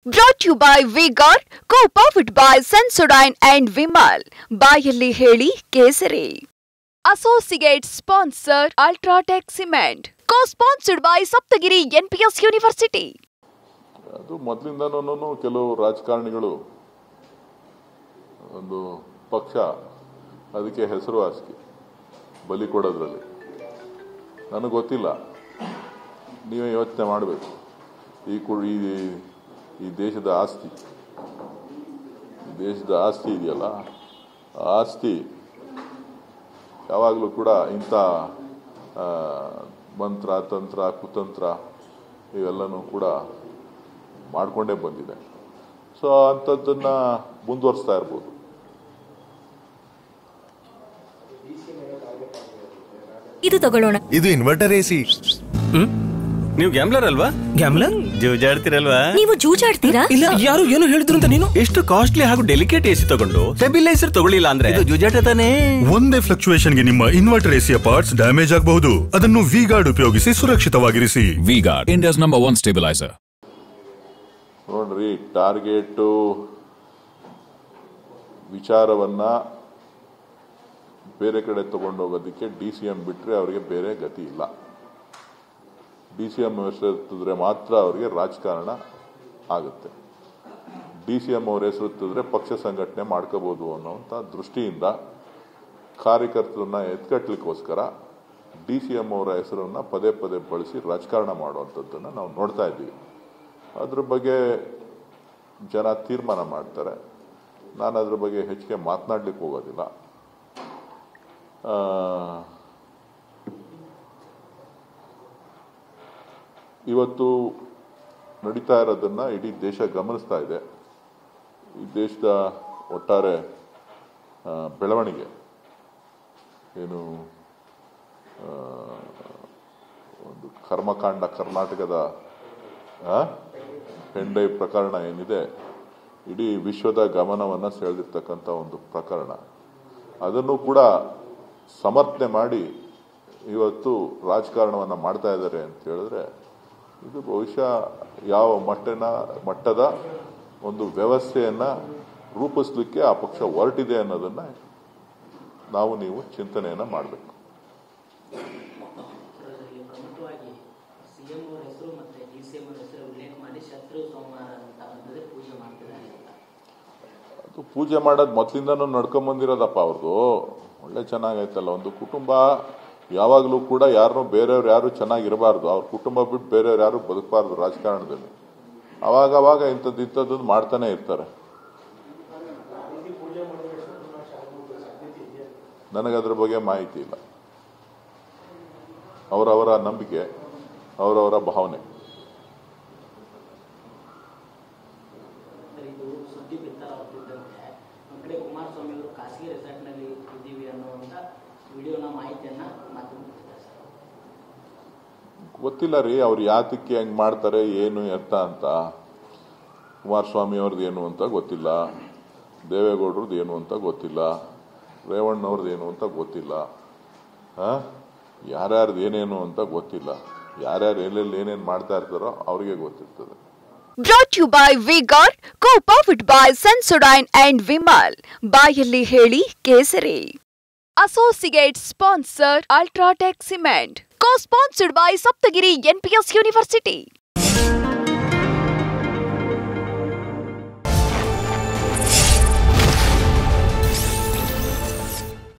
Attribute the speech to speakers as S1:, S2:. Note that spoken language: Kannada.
S1: Brought to you by V-Guard, co-powered by Sensodyne and Vimal. ಬಾಯಲ್ಲಿ ಹೇಳಿ ಕೇಸರಿ. Associate sponsor Ultratech Cement. Co-sponsored by Saptagiri NPS University.
S2: ಅದು ಮೊದಲಿಂದನೂ ಕೆಲವು ರಾಜಕಾರಣಿಗಳು ಒಂದು ಪಕ್ಷ ಅದಕ್ಕೆ ಹೆಸರುವಾಸಿ ಬಲಿ ಕೊಡೋದ್ರಲ್ಲಿ ನನಗೆ ಗೊತ್ತಿಲ್ಲ. ನೀವೇ ಯೋಚನೆ ಮಾಡಬೇಕು. ಈ ದೇಶದ ಆಸ್ತಿ ಇದೆಯಲ್ಲ, ಆ ಆಸ್ತಿ ಯಾವಾಗಲೂ ಕೂಡ ಇಂಥ ಮಂತ್ರ ತಂತ್ರ ಕುತಂತ್ರ ಇವೆಲ್ಲನೂ ಕೂಡ ಮಾಡಿಕೊಂಡೇ ಬಂದಿದೆ. ಸೊ ಅಂಥದ್ದನ್ನು ಮುಂದುವರಿಸ್ತಾ ಇರ್ಬೋದು.
S3: ಇದು ತಗೊಳ್ಳೋಣ.
S4: ಇದು ಇನ್ವರ್ಟರ್ ಎಸಿ.
S5: ನೀವು ಗ್ಯಾಮ್ಲರ್ ಅಲ್ವಾ?
S4: ಗ್ಯಾಮ್ಲರ್
S5: ಜೂಜಾಡ್ತಿರಲ್ವಾ?
S3: ನೀವು ಜೂಜಾಡ್ತೀರಾ?
S5: ಇಲ್ಲ, ಯಾರು ಏನು ಹೇಳಿದ್ರು ಅಂತ ನೀನು ಎಷ್ಟು ಕಾಸ್ಟ್ಲಿ ಹಾಗೂ ಡೆಲಿಕೇಟ್ ಎಸಿ ತಗೊಂಡು ಸ್ಟೆಬಿಲೈಸರ್ ತಗೊಳ್ಳಿಲ್ಲ ಅಂದ್ರೆ ಇದು ಜೂಜಾಟ ತಾನೇ.
S4: ಒಂದೇ ಫ್ಲಕ್ಚುಯೇಷನ್ ಗೆ ನಿಮ್ಮ ಇನ್ವರ್ಟರ್ ಎಸಿಯ ಪಾರ್ಟ್ಸ್ ಡ್ಯಾಮೇಜ್ ಆಗಬಹುದು. ಅದನ್ನು ವಿ-ಗಾರ್ಡ್ ಉಪಯೋಗಿಸಿ ಸುರಕ್ಷಿತವಾಗಿರಿಸಿ.
S6: V Guard, India's number 1 stabiliser.
S2: ನೋಡ್ರಿ, ಟಾರ್ಗೆಟ್ ವಿಚಾರವನ್ನ ಬೇರೆ ಕಡೆ ತಗೊಂಡೋಗೋದಕ್ಕೆ DCM ಬಿಟ್ರೆ ಅವರಿಗೆ ಬೇರೆ ಗತಿ ಇಲ್ಲ. DCM ಹೆಸರಿತ್ತಿದ್ರೆ ಮಾತ್ರ ಅವರಿಗೆ ರಾಜಕಾರಣ ಆಗುತ್ತೆ. DCM ಅವ್ರ ಹೆಸರಿತ್ತಿದ್ರೆ ಪಕ್ಷ ಸಂಘಟನೆ ಮಾಡ್ಕೋಬಹುದು ಅನ್ನೋಂಥ ದೃಷ್ಟಿಯಿಂದ ಕಾರ್ಯಕರ್ತರನ್ನ ಎತ್ಕಟ್ಲಿಕ್ಕೋಸ್ಕರ DCM ಅವರ ಹೆಸರನ್ನ ಪದೇ ಪದೇ ಬಳಸಿ ರಾಜಕಾರಣ ಮಾಡುವಂಥದ್ದನ್ನು ನಾವು ನೋಡ್ತಾ ಇದ್ದೀವಿ. ಅದ್ರ ಬಗ್ಗೆ ಜನ ತೀರ್ಮಾನ ಮಾಡ್ತಾರೆ. ನಾನು ಅದ್ರ ಬಗ್ಗೆ ಹೆಚ್ಚಿಗೆ ಮಾತನಾಡ್ಲಿಕ್ಕೆ ಹೋಗೋದಿಲ್ಲ. ಇವತ್ತು ನಡೀತಾ ಇರೋದನ್ನ ಇಡೀ ದೇಶ ಗಮನಿಸ್ತಾ ಇದೆ. ಈ ದೇಶದ ಒಟ್ಟಾರೆ ಬೆಳವಣಿಗೆ ಏನು ಒಂದು ಕರ್ಮಕಾಂಡ, ಕರ್ನಾಟಕದ ಪೆಂಡೈ ಪ್ರಕರಣ ಏನಿದೆ, ಇಡೀ ವಿಶ್ವದ ಗಮನವನ್ನು ಸೆಳೆದಿರ್ತಕ್ಕಂಥ ಒಂದು ಪ್ರಕರಣ. ಅದನ್ನು ಕೂಡ ಸಮರ್ಥನೆ ಮಾಡಿ ಇವತ್ತು ರಾಜಕಾರಣವನ್ನು ಮಾಡ್ತಾ ಇದ್ದಾರೆ ಅಂತ ಹೇಳಿದ್ರೆ ಇದು ಬಹುಶಃ ಯಾವ ಮಟ್ಟದ ಒಂದು ವ್ಯವಸ್ಥೆಯನ್ನ ರೂಪಿಸಲಿಕ್ಕೆ ಆ ಪಕ್ಷ ಹೊರಟಿದೆ ಅನ್ನೋದನ್ನ ನೀವು ಚಿಂತನೆಯನ್ನ ಮಾಡಬೇಕು. ಅದು ಪೂಜೆ ಮಾಡೋದು ಮೊದಲಿಂದನೂ ನಡ್ಕೊಂಬಂದಿರೋದಪ್ಪ ಅವ್ರದ್ದು. ಒಳ್ಳೆ ಚೆನ್ನಾಗೈತಲ್ಲ. ಒಂದು ಕುಟುಂಬ ಯಾವಾಗಲೂ ಕೂಡ ಬೇರೆಯವ್ರು ಯಾರು ಚೆನ್ನಾಗಿರಬಾರ್ದು, ಅವ್ರ ಕುಟುಂಬ ಬಿಟ್ಟು ಬೇರೆಯವ್ರು ಯಾರು ಬದುಕಬಾರ್ದು ರಾಜಕಾರಣದಲ್ಲಿ. ಅವಾಗ ಇಂಥದ್ದು ಮಾಡ್ತಾನೆ ಇರ್ತಾರೆ. ನನಗದ್ರ ಬಗ್ಗೆ ಮಾಹಿತಿ ಇಲ್ಲ. ಅವರವರ ನಂಬಿಕೆ, ಅವರವರ ಭಾವನೆ. ಗೊತ್ತಿಲ್ಲ ರೀ, ಅವ್ರು ಯಾತಕ್ಕೆ ಹೆಂಗ್ ಮಾಡ್ತಾರೆ, ಏನು ಎತ್ತ ಅಂತ. ಕುಮಾರಸ್ವಾಮಿ ಅವ್ರದ್ದು ಏನು ಅಂತ ಗೊತ್ತಿಲ್ಲ, ದೇವೇಗೌಡರದ್ದು ಏನು ಅಂತ ಗೊತ್ತಿಲ್ಲ, ರೇವಣ್ಣವ್ರದ್ದು ಏನು ಅಂತ ಗೊತ್ತಿಲ್ಲ, ಯಾರ್ಯಾರ್ದು ಏನೇನು ಅಂತ ಗೊತ್ತಿಲ್ಲ. ಯಾರ್ಯಾರು ಎಲ್ಲೆಲ್ಲಿ ಏನೇನು ಮಾಡ್ತಾ ಇರ್ತಾರೋ ಅವ್ರಿಗೆ ಗೊತ್ತಿರ್ತದೆ.
S1: Brought to you by V-Guard, co-powered by Sensodyne and Vimal. ಬಾಯಲ್ಲಿ ಹೇಳಿ ಕೇಸರಿ. Associate sponsor Ultratech Cement. Co-sponsored by Saptagiri NPS University.